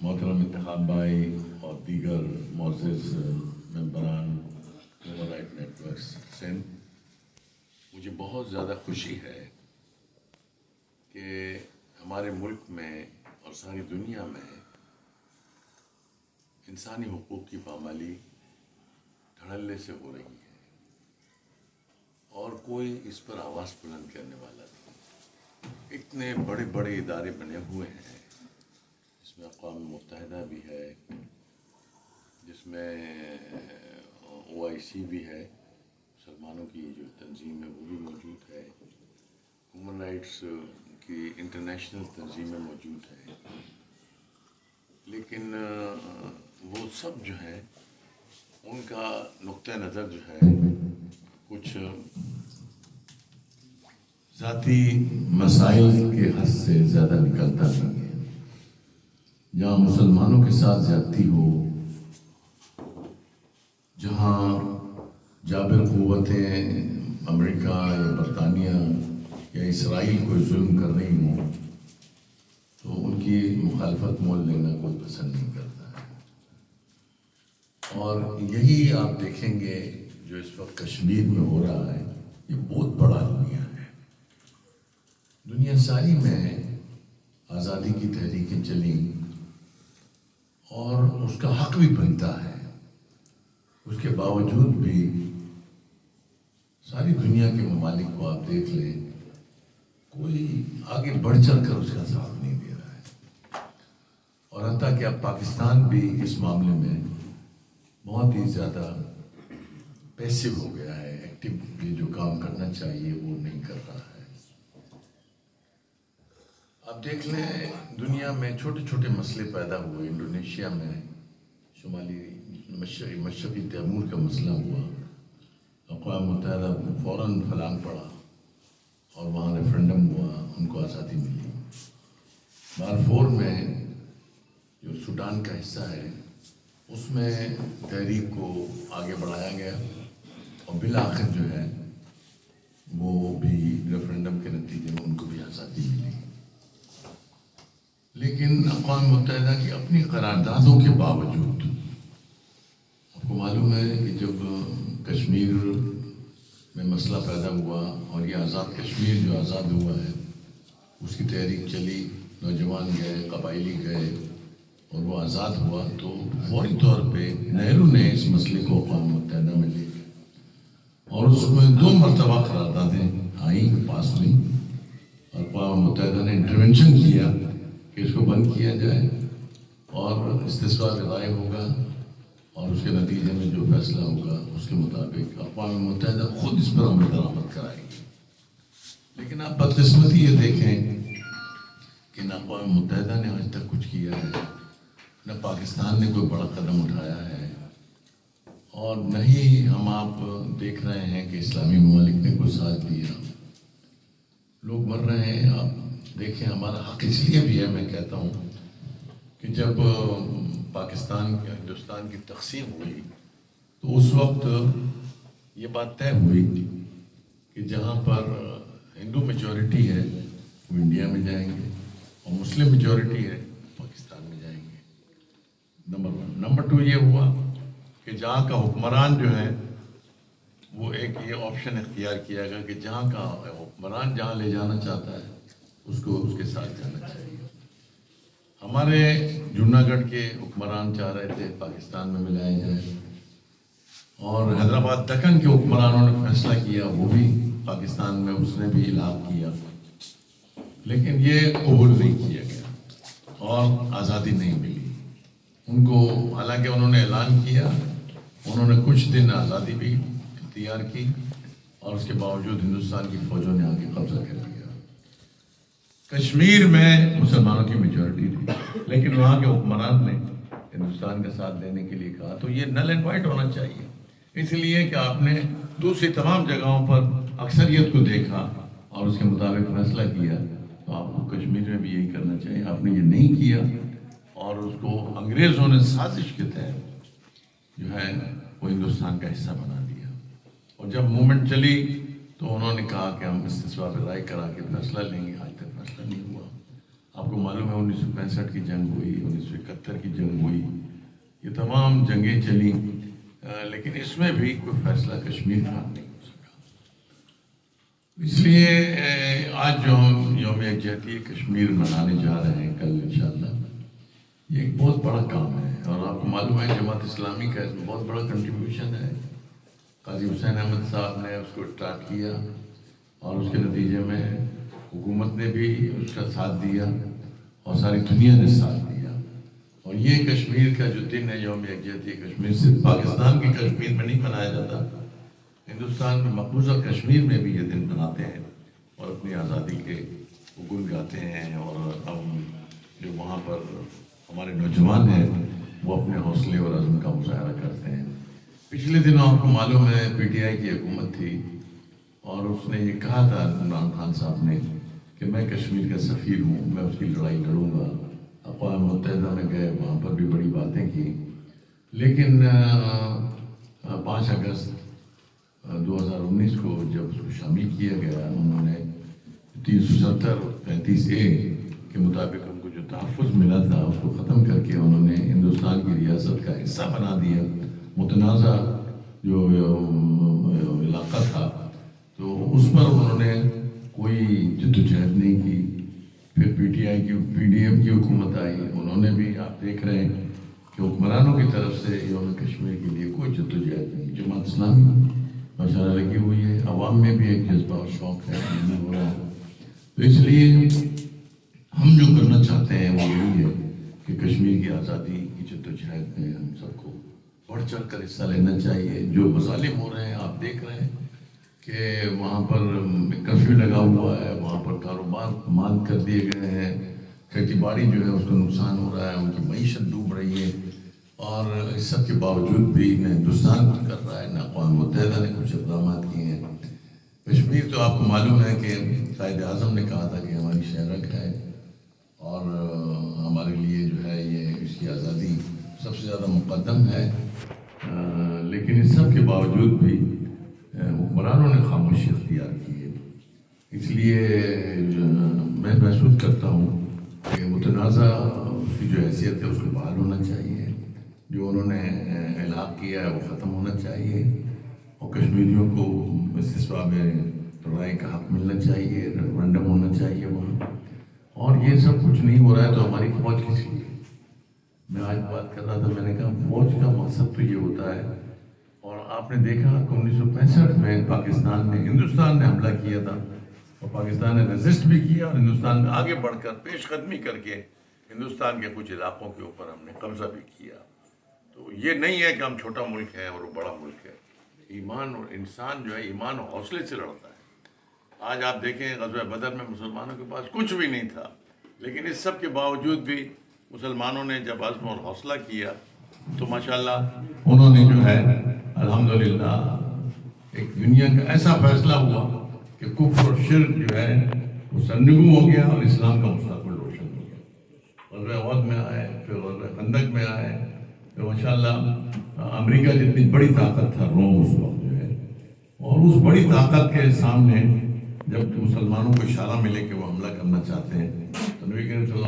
मोहतरम इंतखाब भाई और दीगर मोअज़्ज़िज़ मेंबरान ह्यूमन राइट नेटवर्क सिंध, मुझे बहुत ज़्यादा खुशी है कि हमारे मुल्क में और सारी दुनिया में इंसानी हुकूक़ की पामाली धड़ल्ले से हो रही है और कोई इस पर आवाज़ बुलंद करने वाला नहीं। इतने बड़े बड़े इदारे बने हुए हैं, जिसमें अक़वाम मुत्तहिदा भी है, जिसमें OIC भी है, मुसलमानों की जो तंजीम है वो भी मौजूद है, ह्यूमन राइट्स की इंटरनेशनल तंजीमें मौजूद हैं, लेकिन वो सब जो है उनका नुक्ता नज़र जो है कुछ ज़ाती मसाइल के हद से ज़्यादा निकलता नहीं है। जहाँ मुसलमानों के साथ ज़्यादती हो, जहाँ जाबिर क़ुव्वतें अमेरिका या बरतानिया या इसराइल कोई जुल्म कर रही हों तो उनकी मुखालफत मोल लेना कोई पसंद नहीं करता है। और यही आप देखेंगे जो इस वक्त कश्मीर में हो रहा है, ये बहुत बड़ा दुनिया है। दुनिया सारी में आज़ादी की तहरीकें चली और उसका हक भी बनता है, उसके बावजूद भी सारी दुनिया के ममालिक को आप देख लें, कोई आगे बढ़ चढ़ कर उसका साथ नहीं दे रहा है। और हत्ता कि अब पाकिस्तान भी इस मामले में बहुत ही ज़्यादा पैसिव हो गया है, एक्टिवली जो काम करना चाहिए वो नहीं कर रहा है। आप देख लें, दुनिया में छोटे छोटे मसले पैदा हुए। इंडोनेशिया में शुमाली मशरक़ी तैमूर का मसला हुआ, अक़वाम मुत्तहिदा फ़ौरन फलांग पड़ा और वहाँ रेफरेंडम हुआ, उनको आज़ादी मिली। दारफूर में जो सूडान का हिस्सा है उसमें तहरीक को आगे बढ़ाया गया और बिल आखिर जो है वो भी रेफरेंडम के नतीजे में उनको भी आज़ादी मिली। लेकिन अक़वाम मुत्तहिदा की अपनी करारदादों के बावजूद, आपको मालूम है कि जब कश्मीर में मसला पैदा हुआ और ये आज़ाद कश्मीर जो आज़ाद हुआ है उसकी तहरीक चली, नौजवान गए, कबायली गए और वो आज़ाद हुआ, तो फौरी तौर पे नेहरू ने इस मसले को अक़वाम मुत्तहिदा में ले गया और उसमें 2 मरतबा करारदादें आई, पास हुई और अक़वाम मुत्तहिदा ने इंटरवेंशन किया कि इसको बंद किया जाए और इस्तिस्वार राय होगा और उसके नतीजे में जो फैसला होगा उसके मुताबिक अक़वाम मुत्तहिदा खुद इस पर अमल दरामद कराएगी। लेकिन आप बदकिस्मती ये देखें कि न अक़वाम मुत्तहिदा ने आज तक कुछ किया है, न पाकिस्तान ने कोई बड़ा कदम उठाया है और न ही हम आप देख रहे हैं कि इस्लामी ममालिक ने कोई साथ दिया। लोग मर रहे हैं। आप देखें, हमारा हक इसलिए भी है, मैं कहता हूँ कि जब पाकिस्तान हिंदुस्तान की तक़सीम हुई तो उस वक्त ये बात तय हुई कि जहाँ पर हिंदू मेजॉरिटी है वो इंडिया में जाएंगे और मुस्लिम मेजॉरिटी है पाकिस्तान में जाएंगे, नंबर 1। नंबर 2 ये हुआ कि जहाँ का हुक्मरान जो है वो एक ये ऑप्शन इख्तियार किया गया कि जहाँ का हुक्मरान जहाँ ले जाना चाहता है उसको उसके साथ जाना चाहिए। हमारे जूनागढ़ के हुक्मरान चाह रहे थे पाकिस्तान में मिलाया जाए और हैदराबाद दक्कन के हुक्मरानों ने फैसला किया वो भी पाकिस्तान में उसने भी इलाहा किया, लेकिन ये कबूल नहीं किया गया और आज़ादी नहीं मिली उनको। हालांकि उन्होंने ऐलान किया, उन्होंने कुछ दिन आज़ादी भी इख्तियार की और उसके बावजूद हिंदुस्तान की फ़ौजों ने आके कब्जा कर लिया। कश्मीर में मुसलमानों की मेजॉरिटी थी, लेकिन वहाँ के हुक्मरान ने हिंदुस्तान का साथ देने के लिए कहा, तो ये नल एंड वाइट होना चाहिए। इसलिए कि आपने दूसरी तमाम जगहों पर अक्सरियत को देखा और उसके मुताबिक फैसला किया, तो आपको कश्मीर में भी यही करना चाहिए। आपने ये नहीं किया और उसको अंग्रेज़ों ने साजिश के तहत जो है वो हिंदुस्तान का हिस्सा बना दिया। और जब मूवमेंट चली तो उन्होंने कहा कि हम इस्तिस्वार राय करा के फैसला लेंगे। आज तक फैसला नहीं हुआ। आपको मालूम है 1965 की जंग हुई, 1971 کہ تمام جنگیں چلیں، لیکن اس میں بھی کوئی فیصلہ کشمیر کا نہیں ہو سکا۔ اس لیے آج جو ہم یوم یکجہتی کشمیر منانے جا رہے ہیں کل انشاءاللہ، یہ ایک بہت بڑا کام ہے، اور آپ کو معلوم ہے جماعت اسلامی کا اس میں بہت بڑا کنٹریبیوشن ہے۔ قاضی حسین احمد صاحب نے اس کو اسٹارٹ کیا، اور اس کے نتیجے میں حکومت نے بھی اس کا ساتھ دیا اور ساری دنیا نے ساتھ دیا۔ اور یہ کشمیر کا جو دن ہے یوم یکجہتی کشمیر، صرف پاکستان کی کشمیر میں نہیں منایا جاتا، ہندوستان میں مقبوضہ کشمیر میں بھی یہ دن مناتے ہیں اور اپنی آزادی کے گن گاتے ہیں، اور اب جو وہاں پر ہمارے نوجوان ہیں وہ اپنے حوصلے اور عزم کا مظاہرہ کرتے ہیں۔ پچھلے دنوں آپ کو معلوم ہے پی ٹی آئی کی حکومت تھی، اور اس نے یہ کہا تھا عمران خان صاحب نے کہ میں کشمیر کا سفیر ہوں، میں اس کی لڑائی لڑوں گا۔ اقوام متحدہ میں گئے، وہاں پر بھی بڑی باتیں کی، لیکن 5 اگست 2019 کو جب اس کو شامل کیا گیا، انہوں نے 370-35A کے مطابق ان کو جو تحفظ ملا تھا اس کو ختم کر کے انہوں نے ہندوستان کی ریاست کا حصہ بنا دیا۔ متنازع جو علاقہ تھا تو اس پر انہوں نے کوئی جدوجہد نہیں کی۔ پھر پی ٹی آئی کی پی ڈی ایم کی حکومت آئی، انہوں نے بھی آپ دیکھ رہے ہیں کہ حکمرانوں کی طرف سے یوم کشمیر کے لیے کوئی جدوجہد نہیں۔ جماعت اسلامی ماشاءاللہ لگی ہوئی ہے، عوام میں بھی ایک جذبہ اور شوق ہے ہو رہا ہے۔ تو اس لیے ہم جو کرنا چاہتے ہیں وہ یہی ہے کہ کشمیر کی آزادی کی جدوجہد میں ہم سب کو بڑھ چڑھ کر حصہ لینا چاہیے۔ جو مظالم ہو رہے ہیں آپ دیکھ رہے ہیں کہ وہاں پر کرفیو لگا ہوا ہے، وہاں پر کاروبار بند کر دیے گئے ہیں، کھیتی باڑی جو ہے اس کو نقصان ہو رہا ہے، ان کی معیشت ڈوب رہی ہے، اور اس سب کے باوجود بھی نہ ہندوستان کچھ کر رہا ہے، نہ اقوام متحدہ نے کچھ اقدامات کیے ہیں۔ کشمیر تو آپ کو معلوم ہے کہ قائد اعظم نے کہا تھا کہ ہماری شہرک ہے، اور ہمارے لیے جو ہے یہ اس کی آزادی سب سے زیادہ مقدم ہے، لیکن اس سب کے باوجود بھی حکمرانوں نے خاموشی اختیار کی ہے۔ اس لیے میں محسوس کرتا ہوں کہ متنازع اس کی جو حیثیت ہے اس کو بحال ہونا چاہیے، جو انہوں نے اعلان کیا ہے وہ ختم ہونا چاہیے، اور کشمیریوں کو استثمار میں رائے کا حق ملنا چاہیے، ریفرنڈم ہونا چاہیے وہاں۔ اور یہ سب کچھ نہیں ہو رہا ہے تو ہماری فوج کس لیے؟ میں آج بات کر رہا تھا، میں نے کہا فوج کا مقصد تو یہ ہوتا ہے، اور آپ نے دیکھا کہ 1965 میں پاکستان نے ہندوستان نے حملہ کیا تھا، اور پاکستان نے ریزسٹ بھی کیا، اور ہندوستان میں آگے بڑھ کر پیش قدمی کر کے ہندوستان کے کچھ علاقوں کے اوپر ہم نے قبضہ بھی کیا۔ تو یہ نہیں ہے کہ ہم چھوٹا ملک ہے اور وہ بڑا ملک ہے۔ ایمان اور انسان جو ہے ایمان اور حوصلے سے لڑتا ہے۔ آج آپ دیکھیں غزوہ بدر میں مسلمانوں کے پاس کچھ بھی نہیں تھا، لیکن اس سب کے باوجود بھی مسلمانوں نے جب عزم اور حوصلہ کیا تو ماشاءاللہ انہوں نے جو ہے الحمدللہ ایک دنیا کا ایسا فیصلہ ہوا کہ کفر اور شرک جو ہے وہ سرنگوں ہو گیا، اور اسلام کا مستقبل روشن ہو گیا۔ غزوہ احد میں آئے، پھر غزوہ خندق میں آئے، پھر ماشاءاللہ امریکہ جتنی بڑی طاقت تھا روم اس وقت جو ہے، اور اس بڑی طاقت کے سامنے جب مسلمانوں کو اشارہ ملے کہ وہ حملہ کرنا چاہتے ہیں تو نبی کریم صلی اللہ